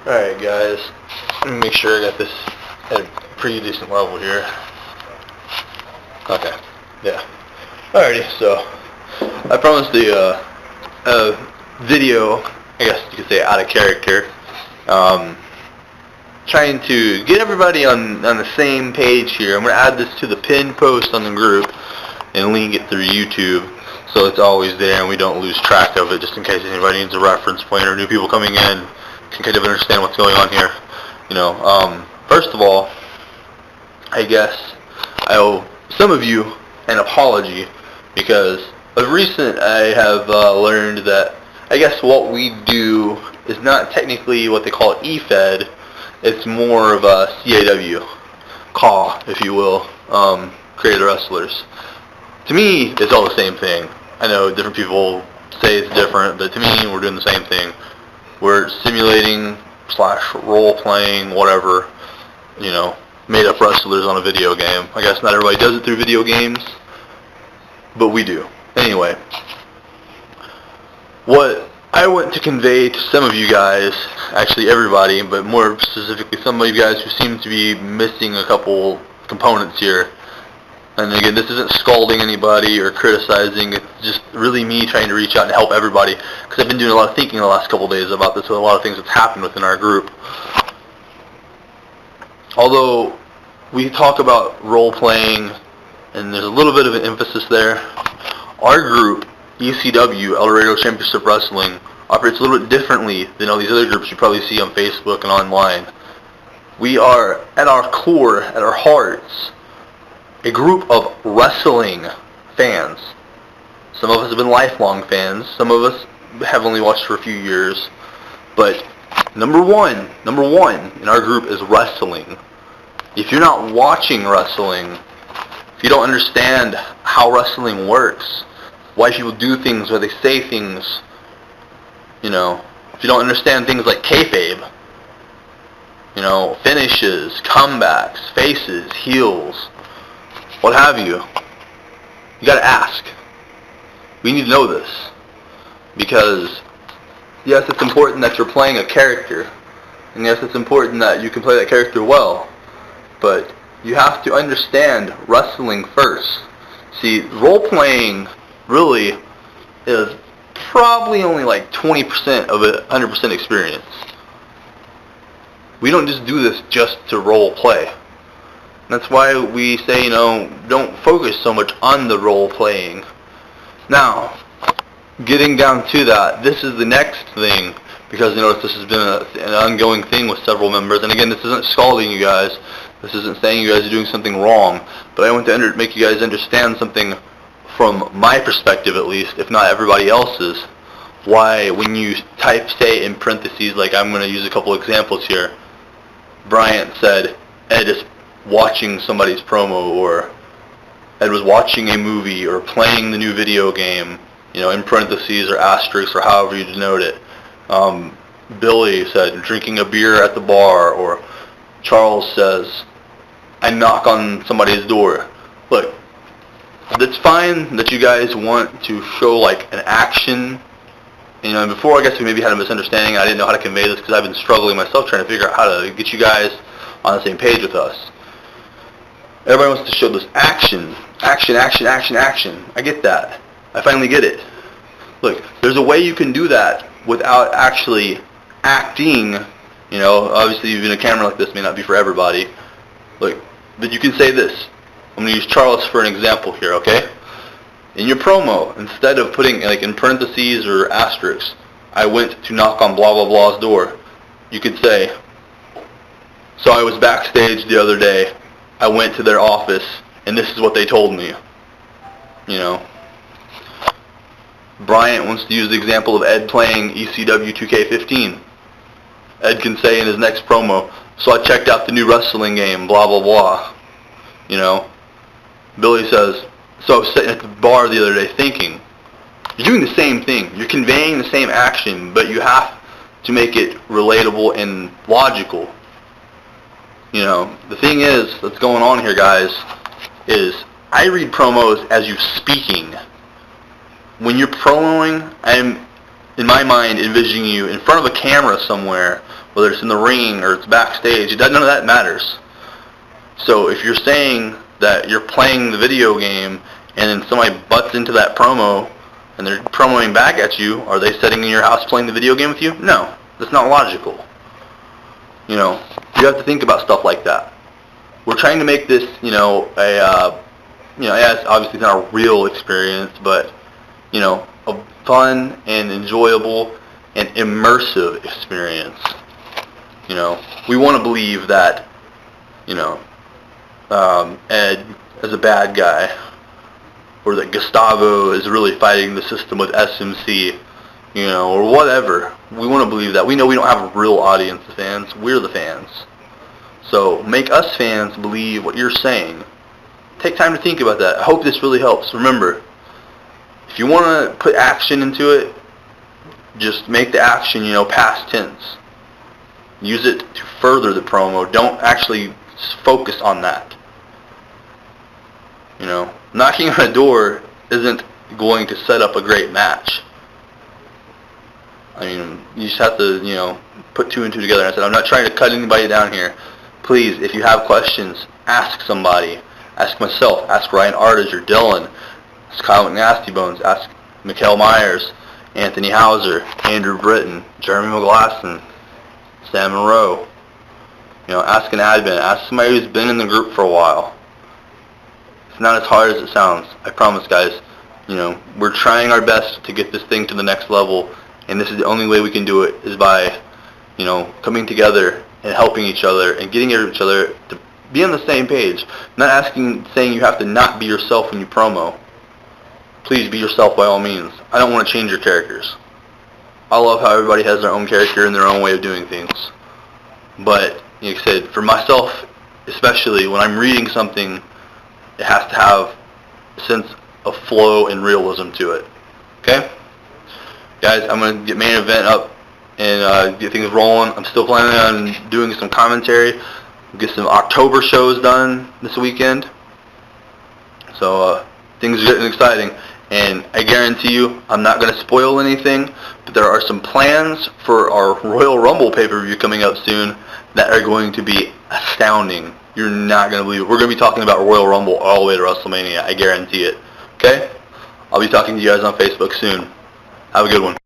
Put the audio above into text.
Alright guys, let me make sure I got this at a pretty decent level here. Okay, yeah. Alrighty, so I promised a video, I guess you could say out of character, trying to get everybody on the same page here. I'm going to add this to the pinned post on the group and link it through YouTube so it's always there and we don't lose track of it, just in case anybody needs a reference point or new people coming in can kind of understand what's going on here. First of all, I guess I owe some of you an apology because of recent I have learned that I guess what we do is not technically what they call E-Fed. It's more of a CAW, CAW, if you will, created wrestlers. To me, it's all the same thing. I know different people say it's different, but to me, we're doing the same thing. We're simulating / role-playing, whatever, made up wrestlers on a video game. I guess not everybody does it through video games, but we do. Anyway, what I want to convey to some of you guys, actually everybody, but more specifically some of you guys who seem to be missing a couple components here. And again, this isn't scalding anybody or criticizing, it's just really me trying to reach out and help everybody, because I've been doing a lot of thinking the last couple days about this with a lot of things that's happened within our group. Although we talk about role-playing, and there's a little bit of an emphasis there, our group, ECW, El Laredo Championship Wrestling, operates a little bit differently than all these other groups you probably see on Facebook and online. We are, at our core, at our hearts, a group of wrestling fans. Some of us have been lifelong fans. Some of us have only watched for a few years. But number one in our group is wrestling. If you're not watching wrestling, if you don't understand how wrestling works, why people do things, why they say things, if you don't understand things like kayfabe, finishes, comebacks, faces, heels, what have you, you gotta ask. We need to know this. Because, yes, it's important that you're playing a character. And yes, it's important that you can play that character well. But you have to understand wrestling first. See, role-playing really is probably only like 20% of a 100% experience. We don't just do this just to role-play. That's why we say, don't focus so much on the role-playing. Now, getting down to that, this is the next thing, because this has been an ongoing thing with several members. And again, this isn't scalding you guys. This isn't saying you guys are doing something wrong. But I want to make you guys understand something from my perspective, at least, if not everybody else's. Why, when you say in parentheses, like I'm going to use a couple examples here, Bryant said, Ed is watching somebody's promo, or Ed was watching a movie, or playing the new video game, in parentheses or asterisks or however you denote it. Billy said drinking a beer at the bar, or Charles says I knock on somebody's door. Look, it's fine that you guys want to show like an action. Before I guess we maybe had a misunderstanding. I didn't know how to convey this because I've been struggling myself trying to figure out how to get you guys on the same page with us. Everybody wants to show this action. Action, action, action, action. I get that. I finally get it. Look, there's a way you can do that without actually acting. Obviously even a camera like this may not be for everybody. Look, but you can say this. I'm going to use Charles for an example here, okay? In your promo, instead of putting like in parentheses or asterisks, I went to knock on blah blah blah's door, you could say, so I was backstage the other day, I went to their office, and this is what they told me. Bryant wants to use the example of Ed playing ECW 2K15. Ed can say in his next promo, so I checked out the new wrestling game, blah blah blah. Billy says, so I was sitting at the bar the other day thinking. You're doing the same thing. You're conveying the same action, but you have to make it relatable and logical. The thing is that's going on here, guys, is I read promos as you speaking. When you're promoing, I'm, in my mind, envisioning you in front of a camera somewhere whether it's in the ring or it's backstage. None of that matters. So if you're saying that you're playing the video game and then somebody butts into that promo and they're promoting back at you, are they sitting in your house playing the video game with you? No, that's not logical. You know, you have to think about stuff like that. We're trying to make this, yeah, it's obviously not a real experience, but, a fun and enjoyable and immersive experience. We want to believe that, Ed is a bad guy, or that Gustavo is really fighting the system with SMC, or whatever. We want to believe that. We know we don't have a real audience of fans. We're the fans. So make us fans believe what you're saying. Take time to think about that. I hope this really helps. Remember, if you want to put action into it, just make the action, past tense. Use it to further the promo. Don't actually focus on that. Knocking on a door isn't going to set up a great match. I mean, you just have to, put two and two together. I said, I'm not trying to cut anybody down here. Please, if you have questions, ask somebody. Ask myself. Ask Ryan Artiger, Dylan. Ask Kyle McNastybones. Ask Mikhail Myers, Anthony Hauser, Andrew Britton, Jeremy McGlasson, Sam Monroe. Ask an admin. Ask somebody who's been in the group for a while. It's not as hard as it sounds. I promise, guys. We're trying our best to get this thing to the next level, and this is the only way we can do it, is by, coming together and helping each other and getting each other to be on the same page. Not saying you have to not be yourself when you promo. Please be yourself by all means. I don't want to change your characters. I love how everybody has their own character and their own way of doing things. But, like I said, for myself, especially when I'm reading something, it has to have a sense of flow and realism to it. Okay? Guys, I'm going to get main event up and get things rolling. I'm still planning on doing some commentary. Get some October shows done this weekend. So things are getting exciting. And I guarantee you, I'm not going to spoil anything, but there are some plans for our Royal Rumble pay-per-view coming up soon that are going to be astounding. You're not going to believe it. We're going to be talking about Royal Rumble all the way to WrestleMania. I guarantee it. Okay? I'll be talking to you guys on Facebook soon. Have a good one.